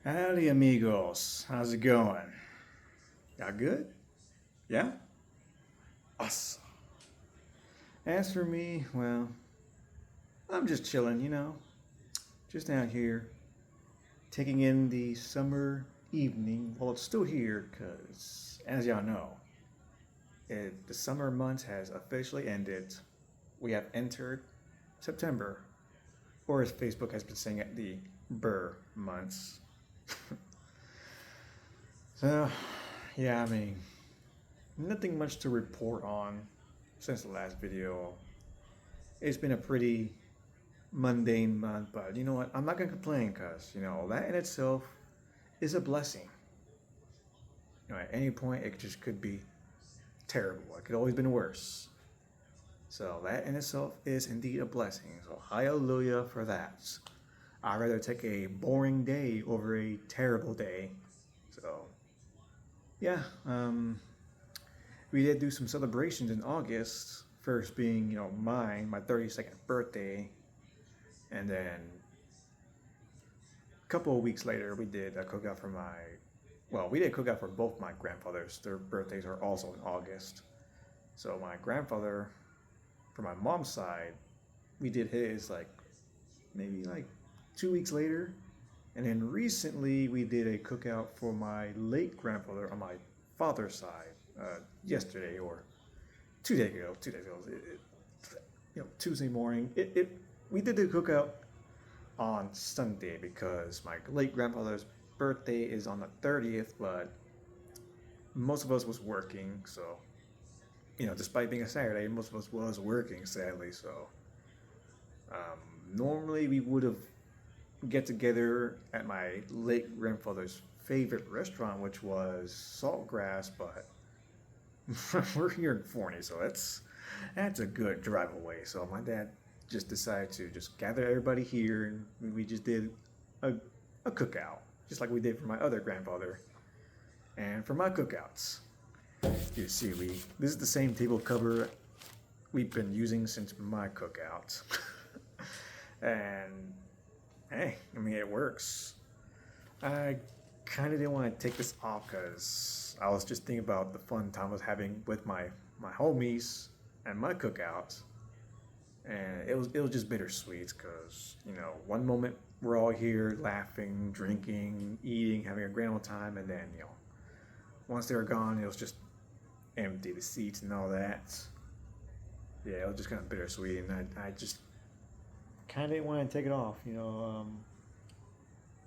Howdy, amigos. How's it going? Y'all good? Yeah? Awesome. As for me, well, I'm just chilling, just out here taking in the summer evening while it's still here, because as y'all know, the summer months has officially ended. We have entered September, or as Facebook has been saying it, the Burr months. So, yeah, I mean, nothing much to report on since the last video. It's been a pretty mundane month, but you know what? I'm not gonna complain because that in itself is a blessing. At any point, it just could be terrible. It could always been worse. So that in itself is indeed a blessing. So hallelujah for that. I'd rather take a boring day over a terrible day. So yeah, we did do some celebrations in August. First being, mine, my 32nd birthday. And then a couple of weeks later, we did a cookout for we did a cookout for both my grandfathers. Their birthdays are also in August. So my grandfather, for my mom's side, we did his maybe 2 weeks later. And then recently, we did a cookout for my late grandfather on my father's side yesterday or 2 days ago. 2 days ago, Tuesday morning. We did the cookout on Sunday because my late grandfather's birthday is on the 30th, but most of us was working, so despite being a Saturday, most of us was working, sadly. So normally we would have get together at my late grandfather's favorite restaurant, which was Saltgrass, but we're here in Forney, so that's a good drive away. So my dad just decided to just gather everybody here, and we just did a cookout, just like we did for my other grandfather and for my cookouts. You see, this is the same table cover we've been using since my cookout. And hey, I mean, it works. I kind of didn't want to take this off because I was just thinking about the fun time I was having with my homies and my cookouts. And it was just bittersweet because one moment we're all here laughing, drinking, eating, having a grand old time, and then once they were gone, it was just empty, the seats and all that. Yeah, it was just kind of bittersweet, and I just kind of didn't want to take it off. One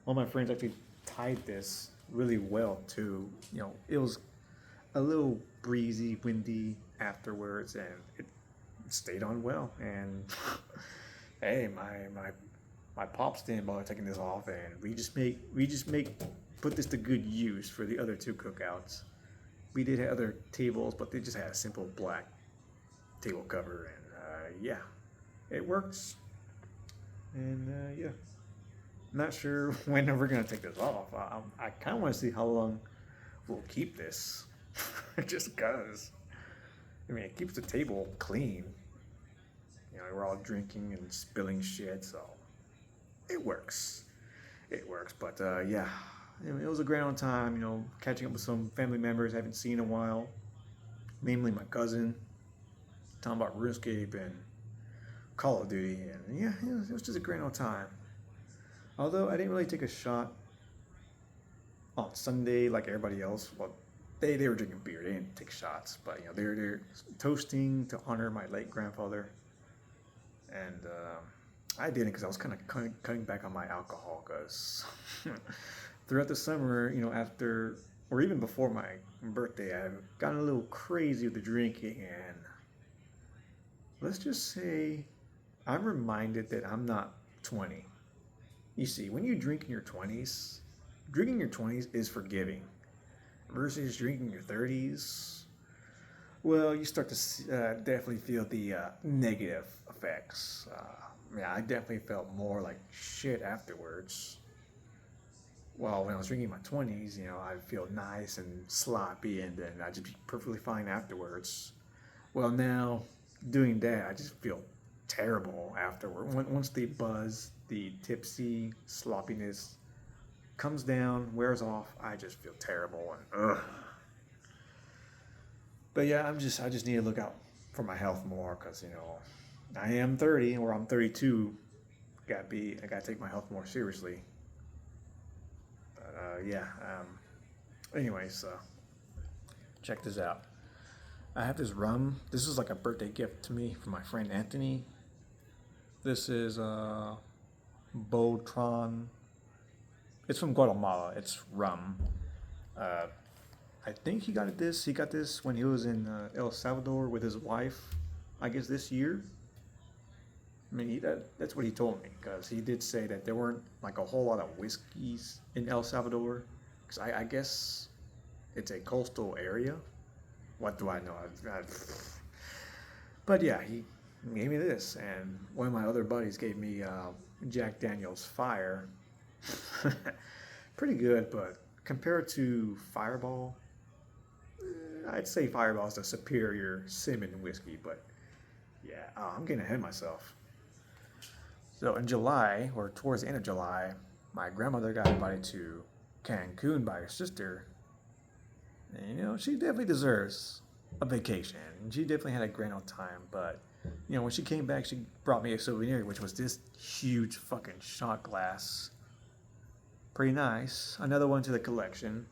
of my friends actually tied this really well too. It was a little breezy, windy afterwards, and it stayed on well. And hey, my pops didn't bother taking this off, and we just put this to good use for the other two cookouts. We did have other tables, but they just had a simple black table cover, and yeah, it works. And yeah, not sure when we're gonna take this off. I kind of want to see how long we'll keep this, just cause. I mean, it keeps the table clean. We're all drinking and spilling shit, so it works. It works, but yeah, it was a grand old time. Catching up with some family members I haven't seen in a while, namely my cousin. Talking about RuneScape and Call of Duty, and yeah, it was just a grand old time. Although I didn't really take a shot on Sunday like everybody else. Well, they were drinking beer. They didn't take shots, but they're toasting to honor my late grandfather, and I didn't because I was kind of cutting back on my alcohol because throughout the summer, after or even before my birthday, I've gotten a little crazy with the drinking, and let's just say I'm reminded that I'm not 20. You see, when you drink in your 20s, drinking in your 20s is forgiving versus drinking in your 30s. Well, you start to definitely feel the negative effects. Yeah, I definitely felt more like shit afterwards. Well, when I was drinking in my 20s, I'd feel nice and sloppy, and then I'd just be perfectly fine afterwards. Well, now, doing that, I just feel terrible afterward. Once the buzz, the tipsy sloppiness comes down, wears off, I just feel terrible and ugh. But yeah, I just need to look out for my health more because I am 30 or I'm 32. I gotta take my health more seriously. But yeah. Anyways, check this out. I have this rum. This is like a birthday gift to me from my friend Anthony. This is Botron. It's from Guatemala. It's rum. Uh, I think he got this when he was in El Salvador with his wife. I guess this year. I mean, that's what he told me because he did say that there weren't like a whole lot of whiskeys in El Salvador. Because I guess it's a coastal area. What do I know? But yeah, he gave me this, and one of my other buddies gave me Jack Daniel's Fire. Pretty good, but compared to Fireball, I'd say Fireball is the superior cinnamon whiskey. But yeah, I'm getting ahead of myself. So in July, or towards the end of July, my grandmother got invited to Cancun by her sister. And, she definitely deserves a vacation. She definitely had a grand old time. But, when she came back, she brought me a souvenir, which was this huge fucking shot glass. Pretty nice. Another one to the collection.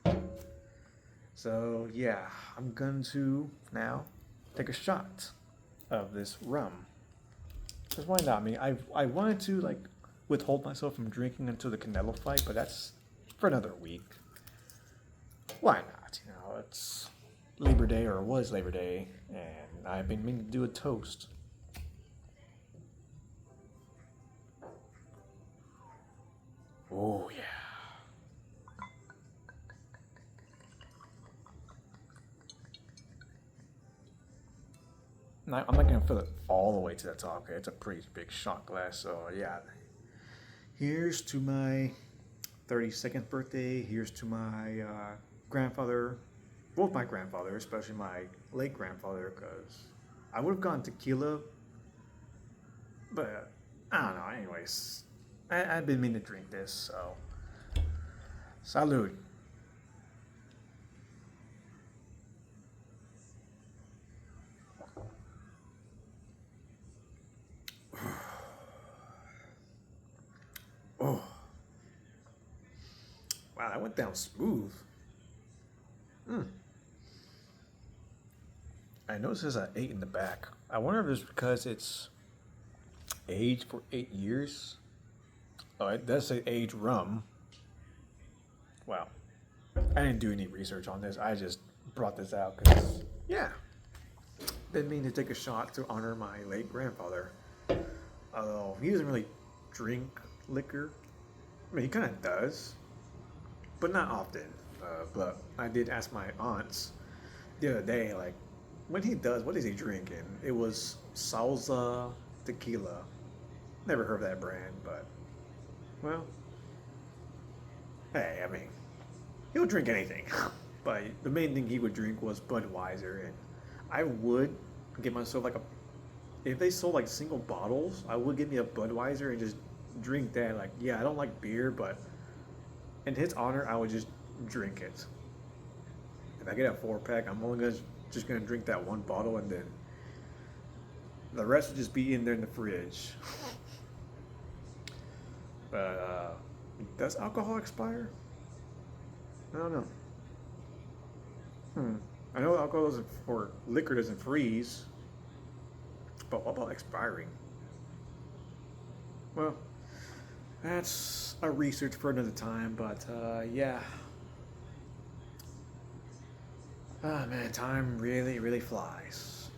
So, yeah, I'm going to now take a shot of this rum. Because why not? I mean, I wanted to, withhold myself from drinking until the Canelo fight, but that's for another week. Why not? It's Labor Day, or it was Labor Day, and I've been meaning to do a toast. Oh, yeah. I'm not going to fill it all the way to the top. Okay, it's a pretty big shot glass, so yeah. Here's to my 32nd birthday. Here's to my grandfather. Both my grandfather, especially my late grandfather, because I would have gone tequila, but I don't know. Anyways, I've been meaning to drink this, so salud. Oh, wow, that went down smooth. I noticed there's an 8 in the back. I wonder if it's because it's aged for 8 years. Oh, it does say aged rum. Wow. I didn't do any research on this. I just brought this out because, yeah, didn't mean to take a shot to honor my late grandfather. Although he doesn't really drink liquor. I mean, he kind of does, but not often. But I did ask my aunts the other day, when he does, what is he drinking? It was salsa tequila. Never heard of that brand, but, well, hey, I mean, he'll drink anything. But the main thing he would drink was Budweiser, and I would get myself if they sold single bottles, I would get me a Budweiser and just drink that. Yeah, I don't like beer, but in his honor, I would just drink it. If I get a 4-pack, I'm only just gonna drink that one bottle, and then the rest would just be in there in the fridge. But does alcohol expire? I don't know. I know liquor doesn't freeze, but what about expiring? Well, that's a research for another time, but yeah. Ah, man, time really, really flies.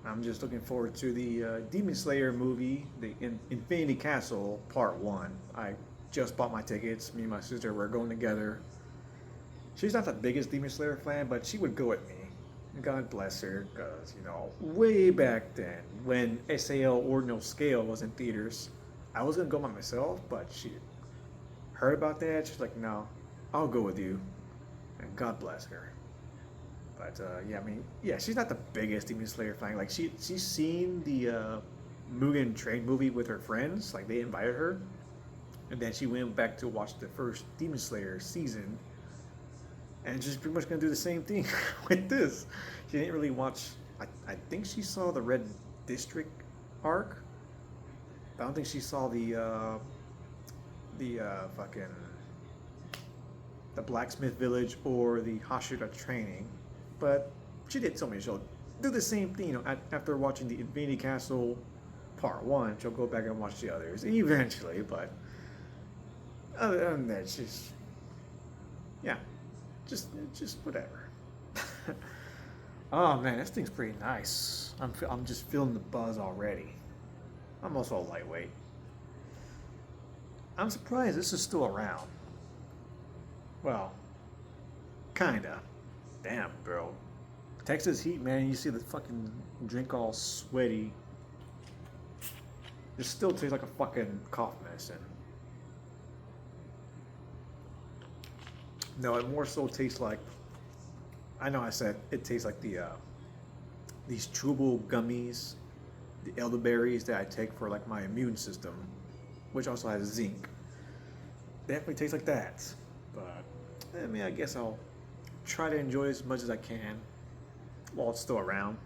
I'm just looking forward to the Demon Slayer movie, the Infinity Castle Part 1. I just bought my tickets. Me and my sister were going together. She's not the biggest Demon Slayer fan, but she would go with me. God bless her, because, way back then, when SAL Ordinal Scale was in theaters, I was going to go by myself, but she heard about that. She's like, no, I'll go with you. And God bless her. But yeah, I mean, yeah, she's not the biggest Demon Slayer fan. She's seen the Mugen Train movie with her friends. They invited her. And then she went back to watch the first Demon Slayer season, and she's pretty much gonna do the same thing with this. She didn't really watch. I think she saw the Red District arc. I don't think she saw the fucking the blacksmith village or the Hashira training, but she did tell me she'll do the same thing. You know, after watching the Infinity Castle Part 1, she'll go back and watch the others eventually. But other than that, she's yeah, just whatever. Oh man, this thing's pretty nice. I'm just feeling the buzz already. I'm also a lightweight. I'm surprised this is still around. Well, kinda. Damn, bro. Texas heat, man. You see the fucking drink all sweaty. It still tastes like a fucking cough medicine. No, it more so tastes like. I know I said it tastes like these chewable gummies, the elderberries that I take for like my immune system, which also has zinc. Definitely tastes like that. But I mean, I guess I'll try to enjoy it as much as I can while it's still around.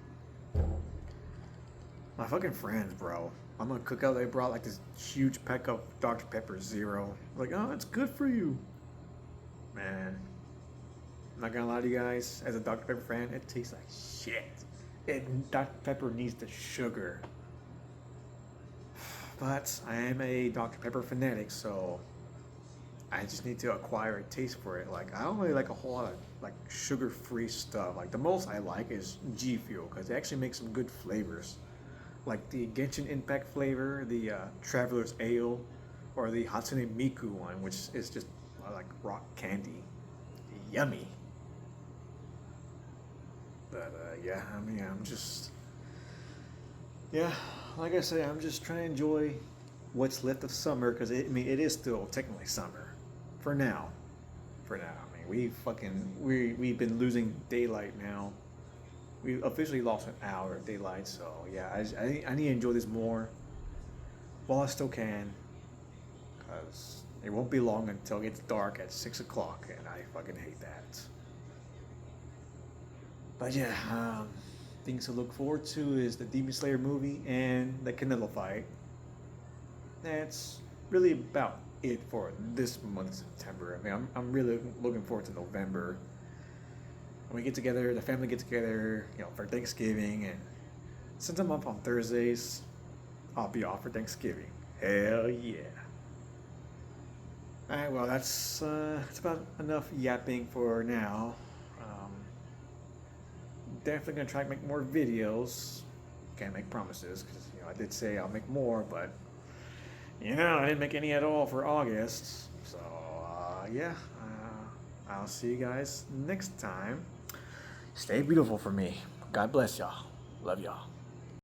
My fucking friends, bro. I'm gonna cook out. They brought like this huge pack of Dr. Pepper Zero. Like, oh, it's good for you, man. I'm not gonna lie to you guys. As a Dr. Pepper fan, it tastes like shit. Dr. Pepper needs the sugar. But I am a Dr. Pepper fanatic, so I just need to acquire a taste for it. Like, I don't really like a whole lot of like sugar-free stuff. Like, the most I like is G Fuel because it actually makes some good flavors. Like the Genshin Impact flavor, the Traveler's Ale, or the Hatsune Miku one, which is just like rock candy. Yummy. But yeah, I mean, yeah, like I say, I'm just trying to enjoy what's left of summer because I mean, it is still technically summer, for now. I mean, we've been losing daylight now. We officially lost an hour of daylight, so yeah, I need to enjoy this more while I still can, because it won't be long until it gets dark at 6 o'clock, and I fucking hate that. But yeah, things to look forward to is the Demon Slayer movie and the Canelo fight. That's really about it for this month of September. I mean, I'm really looking forward to November. When we get together, the family get together, you know, for Thanksgiving, and since I'm off on Thursdays, I'll be off for Thanksgiving. Hell yeah! All right, well, that's about enough yapping for now. Definitely gonna try to make more videos. Can't make promises because I did say I'll make more, but I didn't make any at all for August. So yeah, I'll see you guys next time. Stay beautiful for me. God bless y'all. Love y'all.